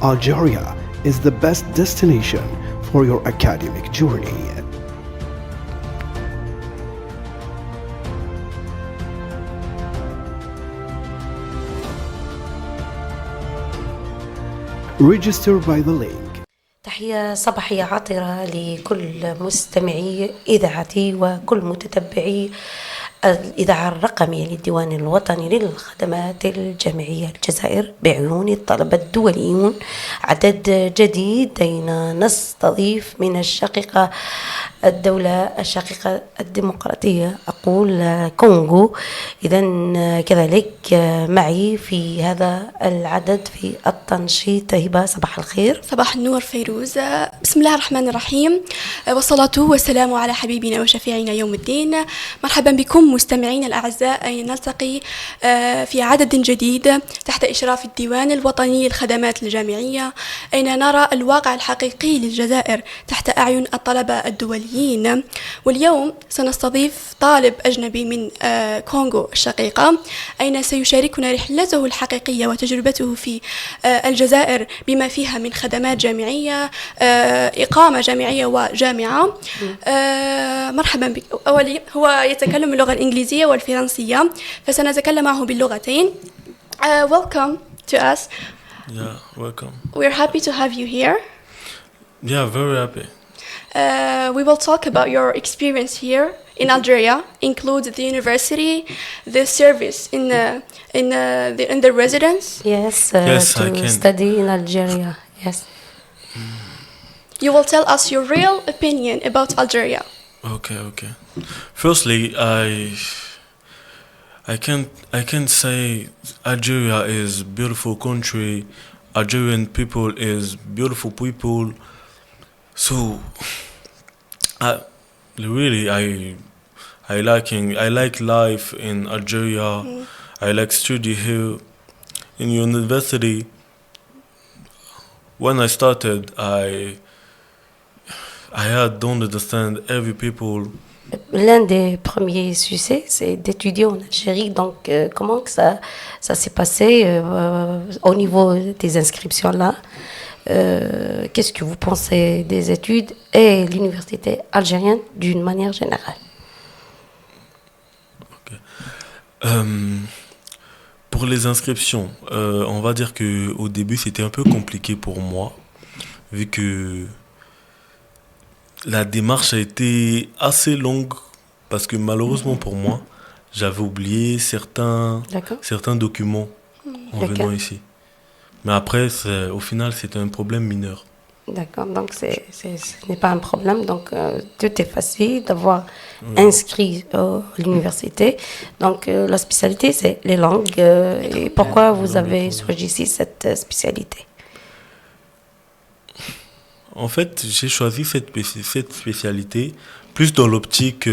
Algeria is the best destination for your academic journey. Register by the link. تحية صباحية عاطرة لكل مستمعي إذاعتي وكل متتبعي الإذاعة الرقمية للديوان الوطني للخدمات الجامعية الجزائر بعيون الطلبة الدوليون. عدد جديد أين نستضيف من الشقيقة الدولة الشقيقة الديمقراطية أقول كونغو. إذن كذلك معي في هذا العدد في التنشيط هبة. صباح الخير. صباح النور فيروز. بسم الله الرحمن الرحيم والصلاة والسلام على حبيبنا وشفيعنا يوم الدين. مرحبا بكم مستمعين الأعزاء، أين نلتقي في عدد جديد تحت إشراف الديوان الوطني للخدمات الجامعية، أين نرى الواقع الحقيقي للجزائر تحت أعين الطلبة الدوليين. واليوم سنستضيف طالب أجنبي من كونغو الشقيقة، أين سيشاركنا رحلته الحقيقية وتجربته في الجزائر بما فيها من خدمات جامعية، إقامة جامعية وجامعة. مرحبا بك. أولي هو يتكلم اللغة الإنجليزية والفرنسية، فسنتكلم معه باللغتين. Welcome to us. Yeah, welcome. We're happy to have you here. Yeah, very happy. We will talk about your experience here in Algeria, includes the university, the service in the residence. Yes, Yes, to I can. study in Algeria. Yes. You will tell us your real opinion about Algeria. Okay. Firstly, I can say Algeria is beautiful country. Algerian people is beautiful people. So, I like life in Algeria. I like study here in university. When I started, don't understand every people. L'un des premiers succès, c'est d'étudier en Algérie. Donc, comment que ça s'est passé au niveau des inscriptions là? Qu'est-ce que vous pensez des études et l'université algérienne d'une manière générale? Okay. Pour les inscriptions, on va dire que au début c'était un peu compliqué pour moi, vu que la démarche a été assez longue, parce que malheureusement pour moi, j'avais oublié certains documents en venant ici. Mais après, au final, c'était un problème mineur. D'accord, donc ce n'est pas un problème. Donc, tout est facile d'avoir inscrit à l'université. Donc, la spécialité, c'est les langues. Et pourquoi vous avez choisi cette spécialité? En fait, j'ai choisi cette spécialité plus dans l'optique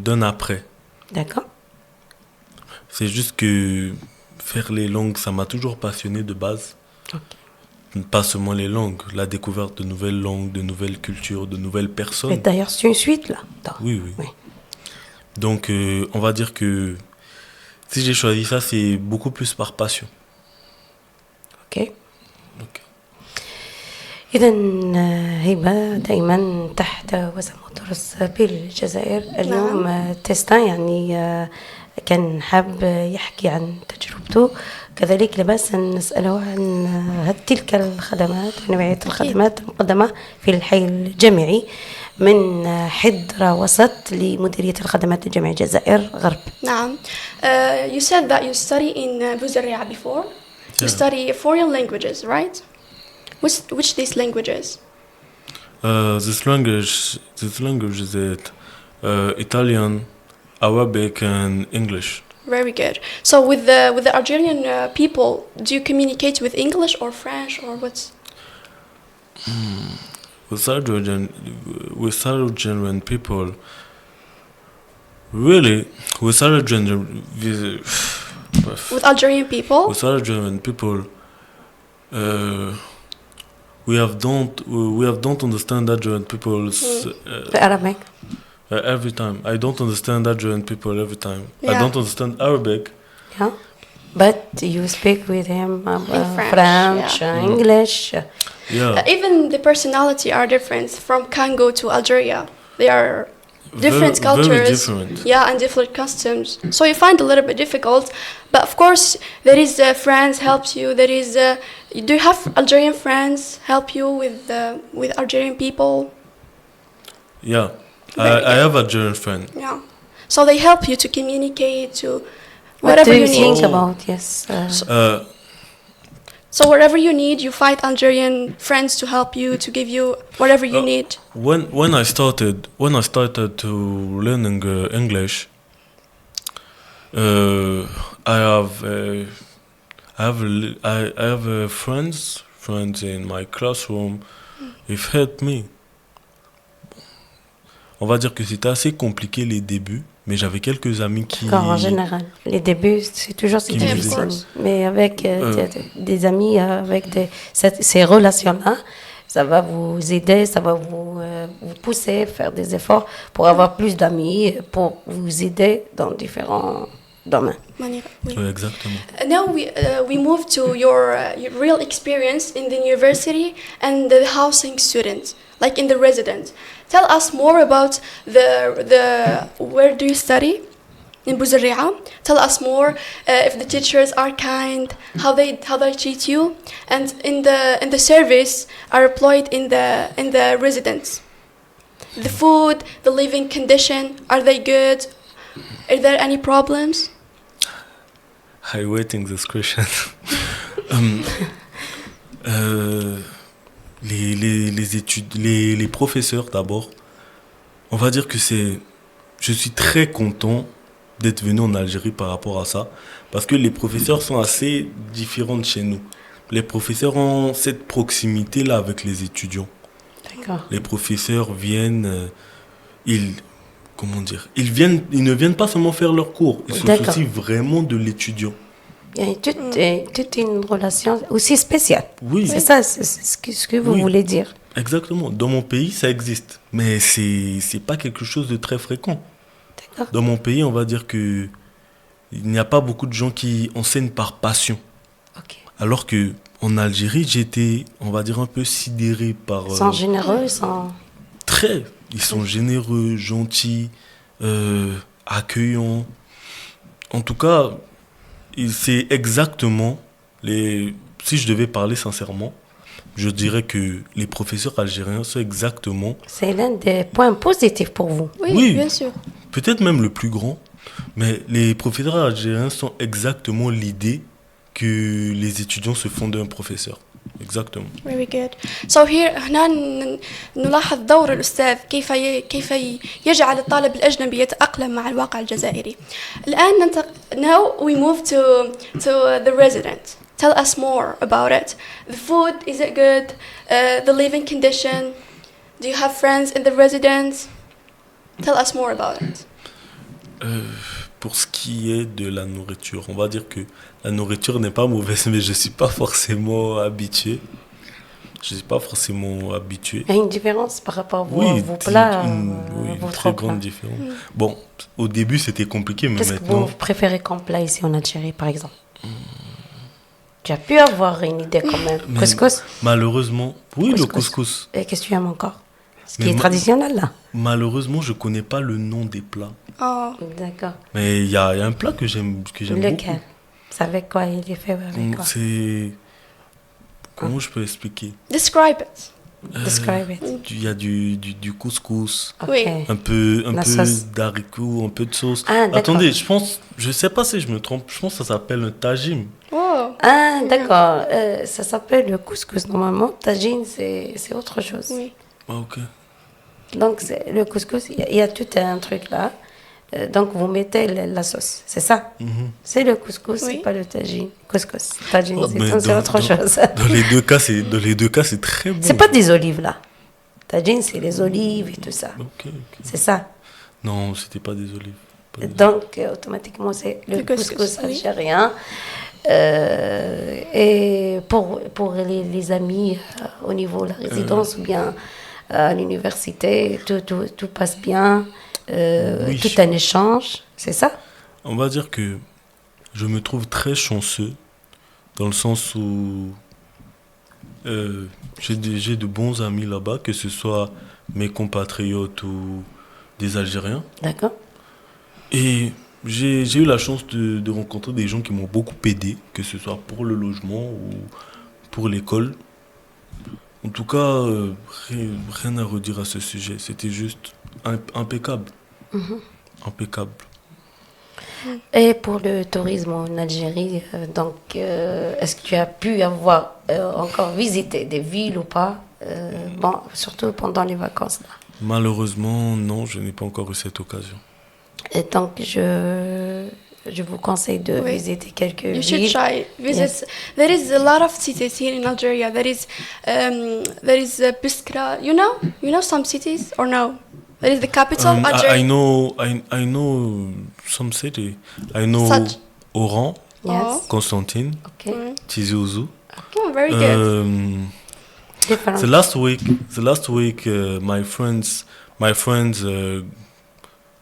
d'un après. D'accord. C'est juste que faire les langues, ça m'a toujours passionné de base. Okay. Pas seulement les langues, la découverte de nouvelles langues, de nouvelles cultures, de nouvelles personnes. Et d'ailleurs, c'est une suite là. Oui. Donc, on va dire que si j'ai choisi ça, c'est beaucoup plus par passion. Ok. إذا هبة دائما تحت وسم الدرس بالجزائر. اليوم تيستان يعني كان حاب يحكي عن تجربته، كذلك لباس نسأله عن تلك الخدمات ونوعية الخدمات المقدمة في الحي الجامعي من حضرة وسط لمديرية الخدمات الجامعية الجزائر غرب. نعم. You said that you study in Bouzaria before. Yeah. You study foreign languages, right? Which these languages? This language is Italian, Arabic, and English. Very good. So with the Algerian people, do you communicate with English or French or what's? With Algerian people, really, with Algerian people, we don't understand Algerian people's Arabic. Every time. I don't understand Algerian people every time. Yeah. I don't understand Arabic. Yeah. But you speak with him French, French, English. Yeah. Even the personality are different from Congo to Algeria. They are different cultures. Very different. Yeah, and different customs. So you find it a little bit difficult. But of course, there is friends helps you. There is. Do you have Algerian friends help you with Algerian people? Yeah. Very I have a Algerian friend. Yeah. So they help you to communicate to What whatever do you you need. think about So wherever you need, you find Algerian friends to help you, to give you whatever you need. When I started to learning English, I have friends in my classroom. They've helped me. On va dire que c'était assez compliqué les débuts, mais j'avais quelques amis qui. En général, les débuts, c'est toujours Qui difficile. me disaient. Mais avec des amis, avec ces relations-là, ça va vous aider, ça va vous pousser, faire des efforts pour avoir plus d'amis, pour vous aider dans différents domaines. Oui. Ouais, exactement. Now we move to your real experience in the university and the housing student, like in the residence. Tell us more about the where do you study in Buzarri'a? Tell us more if the teachers are kind, how they treat you, and in the service are employed in the residence. The food, the living condition, are they good? Are there any problems? I waiting this question. Les études, les professeurs d'abord, on va dire que je suis très content d'être venu en Algérie par rapport à ça, parce que les professeurs sont assez différents de chez nous. Les professeurs ont cette proximité-là avec les étudiants. D'accord. Les professeurs viennent, ils ne viennent pas seulement faire leurs cours, ils se D'accord. soucient vraiment de l'étudiant. Il y a toute une relation aussi spéciale. Oui. C'est ça, c'est ce que vous Oui. voulez dire. Exactement. Dans mon pays, ça existe. Mais c'est pas quelque chose de très fréquent. D'accord. Dans mon pays, on va dire que il n'y a pas beaucoup de gens qui enseignent par passion. Ok. Alors que en Algérie, j'étais, on va dire, un peu sidéré par... Ils sont généreux, sans... Très. Ils sont généreux, gentils, accueillants. En tout cas, c'est exactement si je devais parler sincèrement, je dirais que les professeurs algériens sont exactement... C'est l'un des points positifs pour vous. Oui, bien sûr. Peut-être même le plus grand, mais les professeurs algériens sont exactement l'idée que les étudiants se font d'un professeur. Exactement. Very good. So here هنا نلاحظ دور الأستاذ كيف يجعل الطالب الأجنبي يتأقلم مع الواقع الجزائري. الآن now we move to the resident. Tell us more about it. The food, is it good? The living condition. Do you have friends in the residence? Tell us more about it. Pour ce qui est de la nourriture, on va dire que la nourriture n'est pas mauvaise, mais je ne suis pas forcément habitué. Il y a une différence par rapport à vos plats. Une très grande différence. Bon, au début, c'était compliqué, mais Qu'est-ce maintenant... que vous préférez comme plat ici en Algérie, par exemple? Tu as pu avoir une idée quand même. Couscous? Malheureusement, oui, Couscous. le couscous. Et qu'est-ce que tu aimes encore? Ce qui est traditionnel, là. Malheureusement, je ne connais pas le nom des plats. Oh. D'accord. Mais il y a un plat que j'aime beaucoup. Lequel? C'est avec quoi il est fait? Avec quoi? C'est... Comment je peux expliquer? Describe it. Describe it. Il y a du couscous, Ok. Oui. un peu sauce. d'haricots, un peu de sauce. Ah, d'accord. Attendez, je sais pas si je me trompe, je pense que ça s'appelle un tagine. Oh. Ah, d'accord. Ça s'appelle le couscous. Normalement, tagine, c'est autre chose. Oui. Ah, ok. Donc, le couscous, il y a tout un truc là. Donc, vous mettez la sauce. C'est ça? C'est le couscous, Oui. c'est pas le tagine. Couscous. Tagine, Oh, mais c'est autre chose. Dans les deux cas, c'est très bon. C'est pas des olives là. Tagine, c'est les olives et tout ça. Ok. C'est ça. Non, c'était pas des olives. Pas des- Donc, automatiquement, c'est le couscous oui. algérien. Et pour les amis au niveau de la résidence ou bien à l'université, tout passe bien. Oui. Tout un échange, c'est ça? On va dire que je me trouve très chanceux dans le sens où j'ai de bons amis là-bas, que ce soit mes compatriotes ou des Algériens. D'accord. Et j'ai eu la chance de rencontrer des gens qui m'ont beaucoup aidé, que ce soit pour le logement ou pour l'école. En tout cas, rien à redire à ce sujet. C'était juste impeccable. Impeccable. Et pour le tourisme en Algérie, est-ce que tu as pu avoir encore visité des villes ou pas bon, surtout pendant les vacances là. Malheureusement, non, je n'ai pas encore eu cette occasion. Et donc, je vous conseille de visiter quelques You villes. should try visit. Yes. There is a lot of cities here in Algeria. There is Biskra. You know some cities or no? There is the capital, Algeria. I know some city. I know Such. Oran, Yes. Constantine, Okay. Tizi Ouzou. Oh, very good. Different. The last week, my friends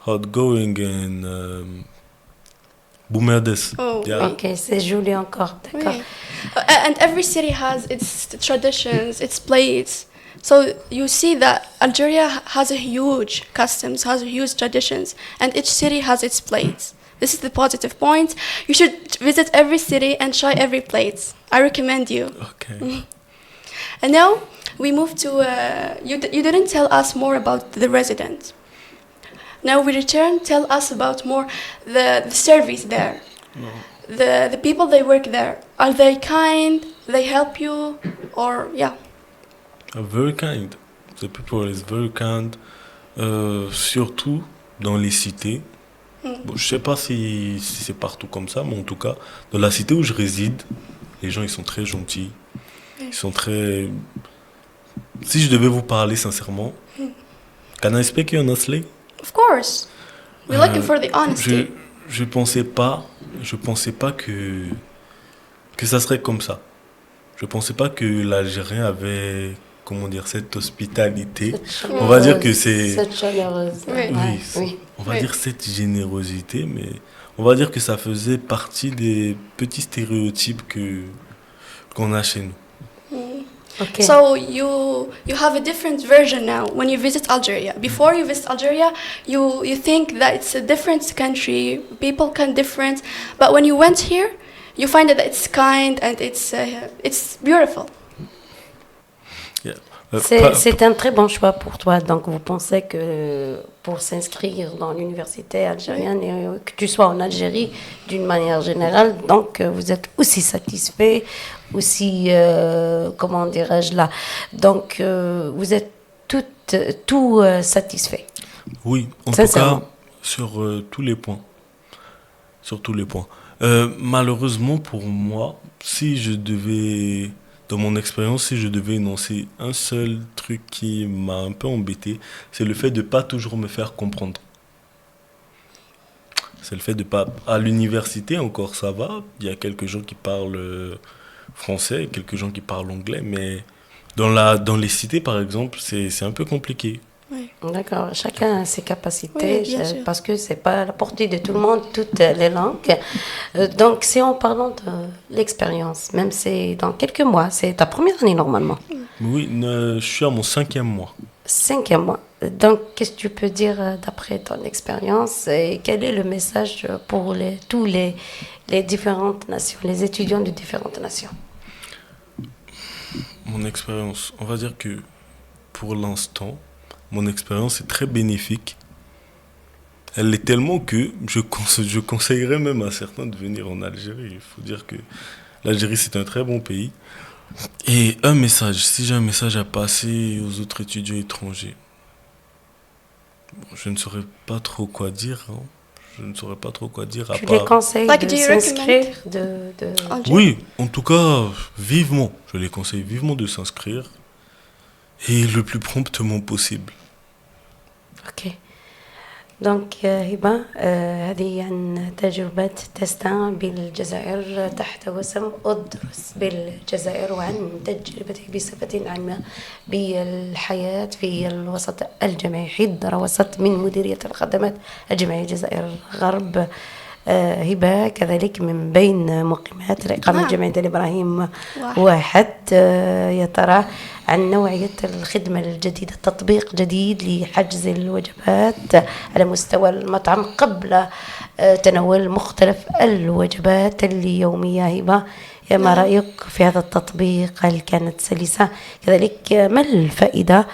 had going in Boumerdes. Oh, Yeah. Ok, c'est joli encore, d'accord. Oui. And every city has its traditions, its plates. So you see that Algeria has a huge customs, has a huge traditions, and each city has its plates. This is the positive point. You should visit every city and try every plate. I recommend you. Okay. And now we move to you didn't tell us more about the resident. Now we return. Tell us about more the service there. No. The people they work there. Are they kind? They help you, or yeah. Very kind. The people is very kind. Surtout dans les cités. Bon, je sais pas si c'est partout comme ça, mais en tout cas, dans la cité où je réside, les gens ils sont très gentils. Ils sont très. Si je devais vous parler sincèrement, can I speak honestly? Of course. We're looking for the honesty. Je pensais pas que ça serait comme ça. Je pensais pas que l'Algérien avait, comment dire, cette hospitalité. On va dire que c'est. Cette chaleureuse. Oui. Oui, Oui. on va Oui. dire cette générosité, mais on va dire que ça faisait partie des petits stéréotypes qu'on a chez nous. Ok. So you have a different version now when you visit Algeria. Before you visit Algeria, you think that it's a different country, people can different, but when you went here, you find that it's kind and it's beautiful. Yeah. C'est un très bon choix pour toi. Donc, vous pensez que pour s'inscrire dans l'université algérienne et que tu sois en Algérie d'une manière générale, donc vous êtes aussi satisfait, aussi, comment dirais-je là, donc vous êtes tout satisfait. Oui, en tout Sincèrement. cas, sur tous les points. Sur tous les points. Malheureusement pour moi, dans mon expérience, si je devais énoncer un seul truc qui m'a un peu embêté, c'est le fait de ne pas toujours me faire comprendre. C'est le fait de pas... À l'université, encore ça va. Il y a quelques gens qui parlent français, quelques gens qui parlent anglais, mais dans les cités, par exemple, c'est un peu compliqué. D'accord, chacun a ses capacités, Oui, bien sûr. parce que c'est pas à la portée de tout le monde, toutes les langues. Donc, c'est en parlant de l'expérience, même c'est dans quelques mois, c'est ta première année normalement. Oui, je suis à mon 5e mois. 5e mois. Donc, qu'est-ce que tu peux dire d'après ton expérience et quel est le message pour tous les différentes nations, les étudiants de différentes nations? Mon expérience, on va dire que pour l'instant, mon expérience est très bénéfique. Elle l'est tellement que je conseillerais même à certains de venir en Algérie. Il faut dire que l'Algérie, c'est un très bon pays. Et un message, si j'ai un message à passer aux autres étudiants étrangers, bon, je ne saurais pas trop quoi dire. Hein. Je ne saurais pas trop quoi dire à Tu part... les conseilles Like, de do you s'inscrire, Algeria? Oui, en tout cas, vivement. Je les conseille vivement de s'inscrire. Et le plus promptement possible. اوكي دونك هبه هذه عن تجربة تستان بالجزائر تحت وسم أدرس بالجزائر وعن تجربته بصفة عامة بالحياة في الوسط الجامعي حيد وسط من مديرية الخدمات الجامعية الجزائر غرب هبة كذلك من بين مقيمات الإقامة الجامعية الإبراهيم واحد. يا ترى عن نوعية الخدمة الجديدة، تطبيق جديد لحجز الوجبات على مستوى المطعم قبل تناول مختلف الوجبات اليومية. هبة، ما رأيك في هذا التطبيق؟ هل كانت سلسة؟ كذلك ما الفائدة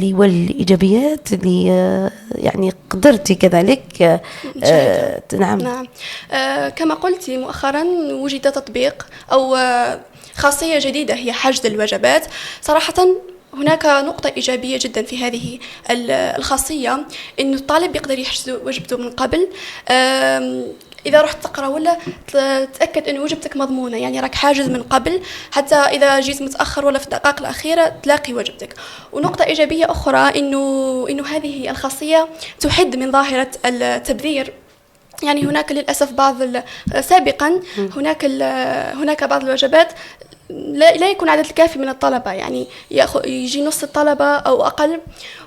والإيجابيات اللي يعني قدرتي كذلك نعم. كما قلت مؤخرا وجد تطبيق أو خاصية جديدة هي حجز الوجبات. صراحة هناك نقطة إيجابية جدا في هذه الخاصية، إنه الطالب يقدر يحجز وجبته من قبل. إذا رحت تقرأ ولا تأكد إنه وجبتك مضمونة، يعني راك حاجز من قبل، حتى إذا جيت متأخر ولا في الدقائق الأخيرة تلاقي وجبتك. ونقطة إيجابية أخرى إنه هذه الخاصية تحد من ظاهرة التبذير. يعني هناك للأسف سابقا هناك بعض الوجبات لا يكون عدد الكافي من الطلبة، يعني يجي نص الطلبة أو أقل،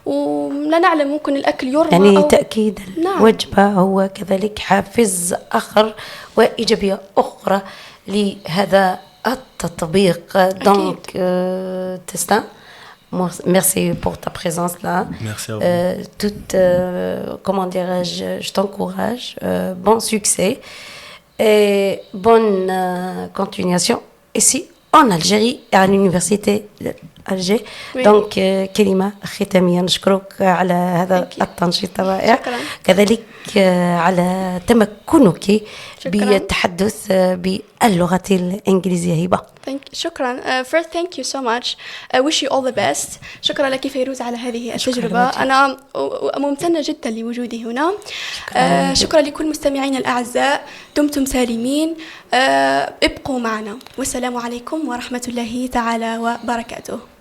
ولا نعلم ممكن الأكل يرمى يعني تأكيد الوجبة هو كذلك حافز آخر وإيجابية أخرى لهذا التطبيق. دونك تستا merci pour ta présence là. Merci à vous. Comment dirais-je, je t'encourage, bon succès et bonne continuation ici en Algérie à l'université d'Alger. Donc كلمة ختامية، نشكرك على هذا التنشيط الرائع، كذلك على تمكنك بالتحدث باللغة الإنجليزية. هبة، شكرا. First thank you so much. I wish you all the best. شكرا لك فيروز على هذه التجربة. أنا ممتنة جدا لوجودي هنا. شكرا لكل مستمعين الأعزاء، دمتم سالمين، ابقوا معنا، والسلام عليكم ورحمة الله تعالى وبركاته.